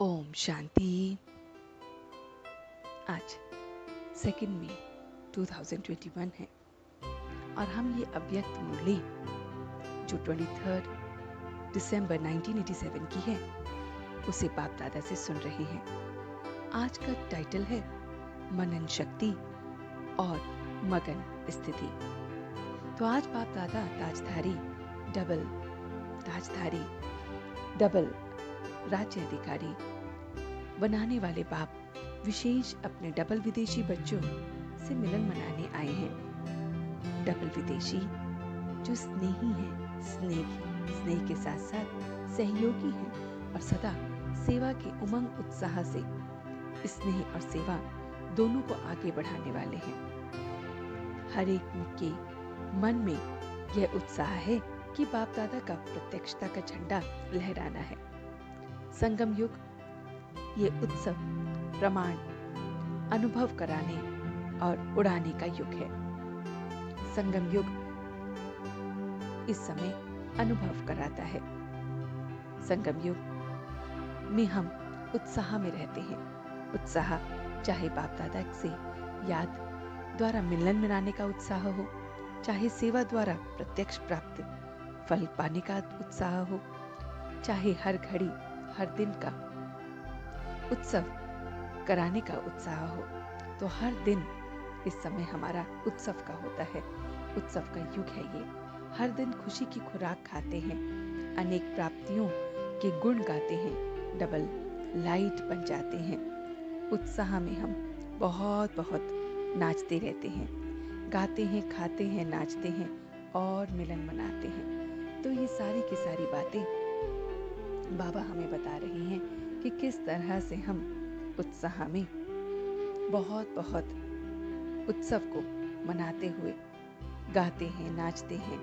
ओम शांति। आज 2 मई 2021 है और हम ये अव्यक्त मुरली जो 23 दिसंबर 1987 की है उसे बाप दादा से सुन रहे हैं। आज का टाइटल है मनन शक्ति और मगन स्थिति। तो आज बाप दादा ताजधारी डबल राज्य अधिकारी बनाने वाले बाप विशेष अपने डबल विदेशी बच्चों से मिलन मनाने आए हैं। डबल विदेशी जो स्नेही हैं, स्नेह के साथ साथ सहयोगी हैं और सदा सेवा के उमंग उत्साह से स्नेह और सेवा दोनों को आगे बढ़ाने वाले हैं। हर एक के मन में यह उत्साह है कि बाप दादा का प्रत्यक्षता का झंडा लहराना है। संगम युग ये उत्सव प्रमाण अनुभव कराने और उड़ाने का युग है। संगम युग इस समय अनुभव कराता है। संगम युग में हम उत्साह में रहते हैं। उत्साह चाहे बाप दादा से याद द्वारा मिलन मनाने का उत्साह हो, चाहे सेवा द्वारा प्रत्यक्ष प्राप्त फल पाने का उत्साह हो, चाहे हर घड़ी हर दिन का उत्सव कराने का उत्साह हो, तो हर दिन इस समय हमारा उत्सव का होता है। उत्सव का युग है ये। हर दिन खुशी की खुराक खाते हैं, अनेक प्राप्तियों के गुण गाते हैं, डबल लाइट बन जाते हैं। उत्साह में हम बहुत बहुत नाचते रहते हैं, गाते हैं, खाते हैं, नाचते हैं और मिलन मनाते हैं। तो ये सारी की सारी बातें बाबा हमें बता रहे हैं कि किस तरह से हम उत्साह में बहुत बहुत उत्सव को मनाते हुए गाते हैं, नाचते हैं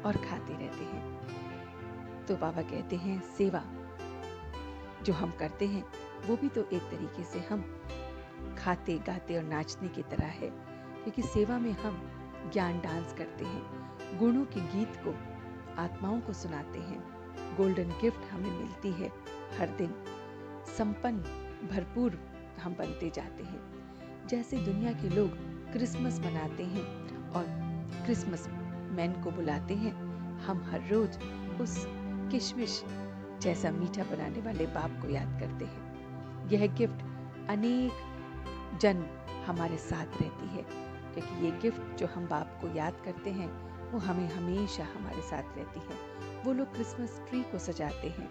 और खाते रहते हैं। तो बाबा कहते हैं सेवा जो हम करते हैं वो भी तो एक तरीके से हम खाते गाते और नाचने की तरह है, क्योंकि सेवा में हम ज्ञान डांस करते हैं, गुणों के गीत को आत्माओं को सुनाते हैं। गोल्डन गिफ्ट हमें मिलती है हर दिन। संपन्न भरपूर हम बनते जाते हैं। जैसे दुनिया के लोग क्रिसमस मनाते हैं और क्रिसमस मैन को बुलाते हैं, हम हर रोज उस किशमिश जैसा मीठा बनाने वाले बाप को याद करते हैं। यह गिफ्ट अनेक जन्म हमारे साथ रहती है, क्योंकि ये गिफ्ट जो हम बाप को याद करते हैं वो हमें हमेशा हमारे साथ रहती है। वो लोग क्रिसमस ट्री को सजाते हैं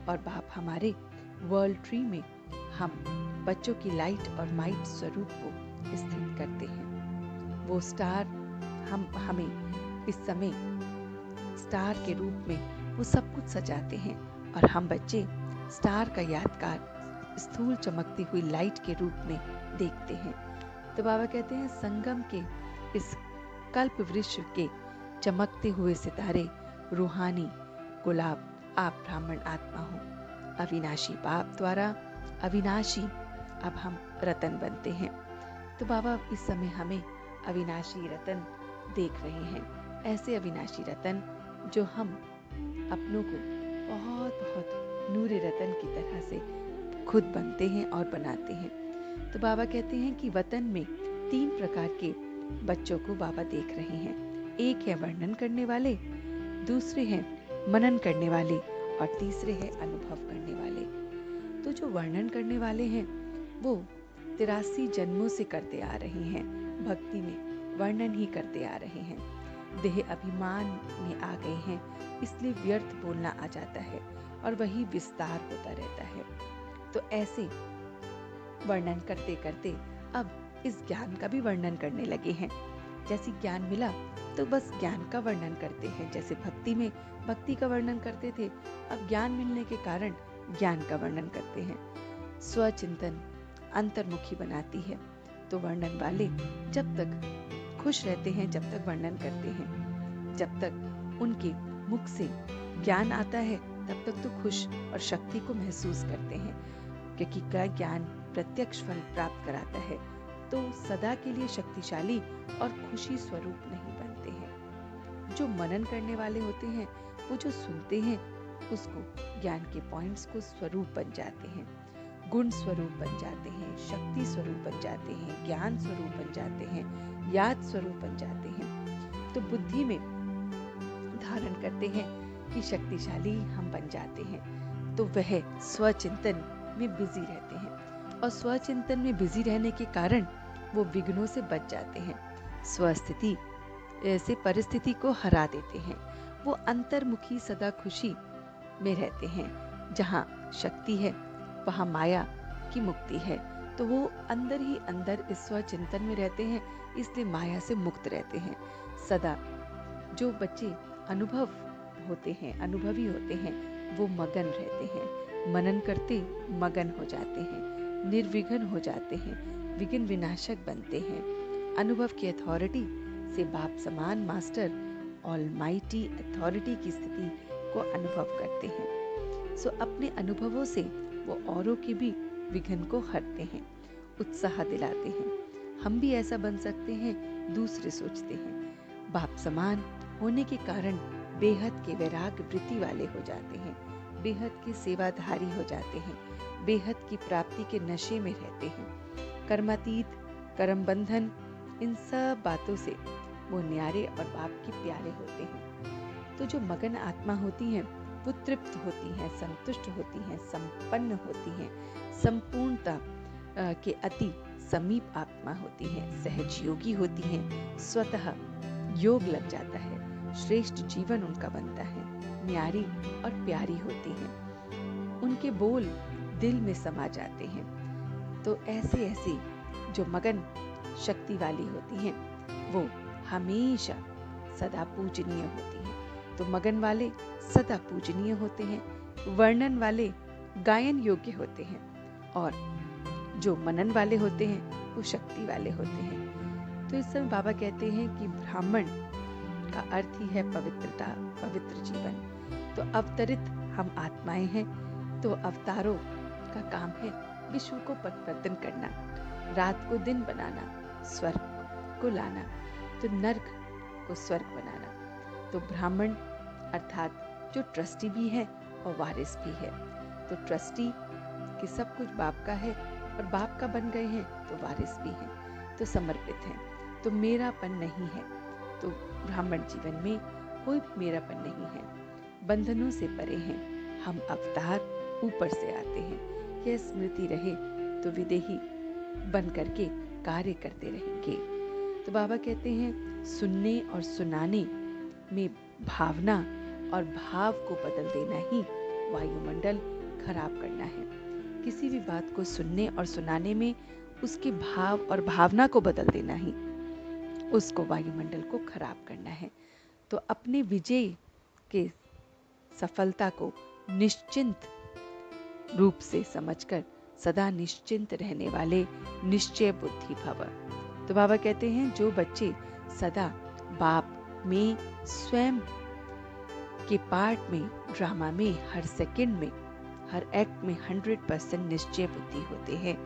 और बाप हमारे वर्ल्ड ट्री में हम बच्चों की लाइट और माइट स्वरूप को स्थित करते हैं। वो स्टार हमें इस समय स्टार के रूप में वो सब कुछ सजाते हैं और हम बच्चे स्टार का यादगार स्थूल चमकती हुई लाइट के रूप में देखते हैं। तो बाबा कहते हैं संगम के इस कल्प वृक्ष के चमकते हुए सितारे रूहानी गुलाब आप ब्राह्मण आत्मा हो, अविनाशी बाप द्वारा अविनाशी अब हम रतन बनते हैं। तो बाबा इस समय हमें अविनाशी रतन देख रहे हैं, ऐसे अविनाशी रतन जो हम अपनों को बहुत बहुत नूरे रतन की तरह से खुद बनते हैं और बनाते हैं। तो बाबा कहते हैं कि वतन में 3 प्रकार के बच्चों को बाबा देख रहे हैं। एक है वर्णन करने वाले, दूसरे हैं मनन करने वाले और तीसरे हैं अनुभव करने वाले। तो जो वर्णन करने वाले हैं वो 83 जन्मों से करते आ रहे हैं, भक्ति में वर्णन ही करते आ रहे हैं। देह अभिमान में आ गए हैं, इसलिए व्यर्थ बोलना आ जाता है और वही विस्तार होता रहता है। तो ऐसे वर्णन करते करते अब इस ज्ञान का भी वर्णन करने लगे हैं। जैसे ज्ञान मिला तो बस ज्ञान का वर्णन करते हैं। जैसे भक्ति में भक्ति का वर्णन करते थे, अब ज्ञान मिलने के कारण ज्ञान का वर्णन करते हैं। स्वचिंतन अंतर्मुखी बनाती है। तो वर्णन वाले जब तक खुश रहते हैं, जब तक वर्णन करते हैं, जब तक उनके मुख से ज्ञान आता है तब तक तो खुश और शक्ति को महसूस करते हैं, क्योंकि क्या ज्ञान प्रत्यक्ष फल प्राप्त कराता है तो सदा के लिए शक्तिशाली और खुशी स्वरूप नहीं बनते हैं। जो मनन करने वाले होते हैं वो जो सुनते हैं उसको ज्ञान के पॉइंट्स को स्वरूप बन जाते हैं। गुण स्वरूप बन जाते हैं, शक्ति स्वरूप बन जाते हैं, ज्ञान स्वरूप बन जाते हैं, याद स्वरूप बन जाते हैं। तो बुद्धि में धारण करते हैं कि शक्तिशाली हम बन जाते हैं। तो वह स्वचिंतन में बिजी रहते हैं और स्वचिंतन में बिजी रहने के कारण वो विघ्नों से बच जाते हैं, स्वस्थिति से परिस्थिति को हरा देते हैं। वो अंतर्मुखी सदा खुशी में रहते हैं। जहाँ शक्ति है वहाँ माया की मुक्ति है। तो वो अंदर ही अंदर इस स्वचिंतन में रहते हैं, इसलिए माया से मुक्त रहते हैं सदा। जो बच्चे अनुभव होते हैं, अनुभवी होते हैं, वो मगन रहते हैं, मनन करते मगन हो जाते हैं, निर्विघ्न हो जाते हैं, विघ्न विनाशक बनते हैं। अनुभव की अथॉरिटी से बाप समान मास्टर ऑलमाइटी अथॉरिटी की स्थिति को अनुभव करते हैं। सो अपने अनुभवों से वो औरों के भी विघ्न को हरते हैं, उत्साह दिलाते हैं। हम भी ऐसा बन सकते हैं, दूसरे सोचते हैं। बाप समान होने के कारण बेहद के वैराग्य वृत्ति वाले हो जाते हैं, बेहद के सेवाधारी हो जाते हैं, बेहद की प्राप्ति के नशे में रहते हैं। कर्मातीत, कर्म बंधन, इन सब बातों से वो न्यारे और बाप के प्यारे होते हैं। तो जो मगन आत्मा होती हैं वो तृप्त होती हैं, संतुष्ट होती हैं, संपन्न होती हैं, संपूर्णता के अति समीप आत्मा होती हैं, सहज योगी होती हैं, स्वतः योग लग जाता है, श्रेष्ठ जीवन उनका बनता है, न्यारी और प्यारी होती हैं, उनके बोल दिल में समा जाते हैं। तो ऐसे ऐसे जो मगन शक्ति वाली होती हैं वो हमेशा सदा पूजनीय होती हैं। तो मगन वाले सदा पूजनीय होते हैं, वर्णन वाले गायन योग्य होते हैं, और जो मनन वाले होते हैं वो शक्ति वाले होते हैं। तो इस समय बाबा कहते हैं कि ब्राह्मण का अर्थ ही है पवित्रता, पवित्र जीवन। तो अवतरित हम आत्माएं हैं, तो अवतारों का काम है विश्व को परिवर्तन करना, रात को दिन बनाना, स्वर्ग को लाना, तो नर्क को स्वर्ग बनाना। तो ब्राह्मण अर्थात जो ट्रस्टी भी है और वारिस भी है। तो ट्रस्टी कि सब कुछ बाप का है और बाप का बन गए हैं, तो वारिस भी हैं, तो समर्पित हैं। तो मेरापन नहीं है। तो ब्राह्मण जीवन में कोई मेरापन नहीं है, बंधनों से परे हैं, हम अवतार ऊपर से आते हैं। यह स्मृति रहे तो विदेही बन करके कार्य करते रहेंगे। तो बाबा कहते हैं सुनने और सुनाने में भावना और भाव को बदल देना ही वायुमंडल खराब करना है। किसी भी बात को सुनने और सुनाने में उसके भाव और भावना को बदल देना ही उसको वायुमंडल को खराब करना है। तो अपने विजय के सफलता को निश्चिंत रूप से समझकर सदा निश्चिंत रहने वाले निश्चय बुद्धि भव। तो बाबा कहते हैं जो बच्चे सदा बाप में, स्वयं के पार्ट में, ड्रामा में, हर सेकंड में, हर एक्ट में 100% निश्चय बुद्धि होते हैं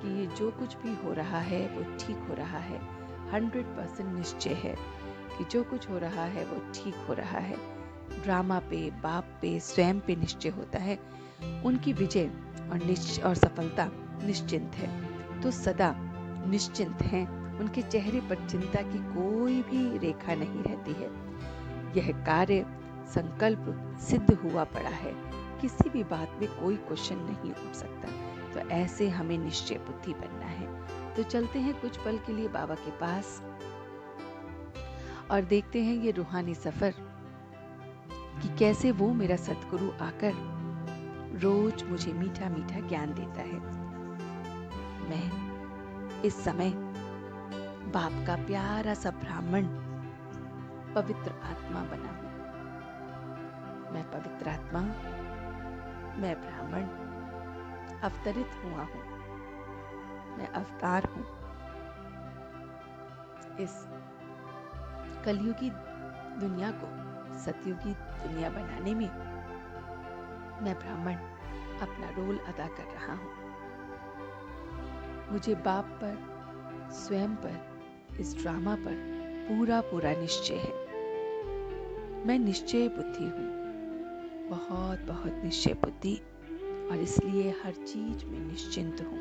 कि ये जो कुछ भी हो रहा है वो ठीक हो रहा है, 100% निश्चय है कि जो कुछ हो रहा है वो ठीक हो रहा है। ड्रामा पे, बाप पे, स्वयं पे निश्चय होता है। उनकी विजय और सफलता निश्चिंत है। तो सदा निश्चिंत हैं, उनके चेहरे पर चिंता की कोई भी रेखा नहीं रहती है। यह कार्य संकल्प सिद्ध हुआ पड़ा है, किसी भी बात में कोई क्वेश्चन नहीं उठ सकता। तो ऐसे हमें निश्चय बुद्धि बनना है। तो चलते हैं कुछ पल के लिए बाबा के पास और देखते हैं ये रूहानी सफर कि कैसे वो मेरा सद्गुरु आकर रोज मुझे मीठा मीठा ज्ञान देता है। मैं इस समय बाप का प्यारा सा ब्राह्मण, पवित्र आत्मा बना हूं। मैं पवित्र आत्मा, मैं ब्राह्मण अवतरित हुआ हूं, मैं अवतार हूं। इस कलयुगी दुनिया को सतयुगी दुनिया बनाने में मैं ब्राह्मण अपना रोल अदा कर रहा हूं। मुझे बाप पर, स्वयं पर, इस ड्रामा पर पूरा पूरा निश्चय है। मैं निश्चय बुद्धि हूं, बहुत बहुत निश्चय बुद्धि। और इसलिए हर चीज में निश्चिंत हूँ।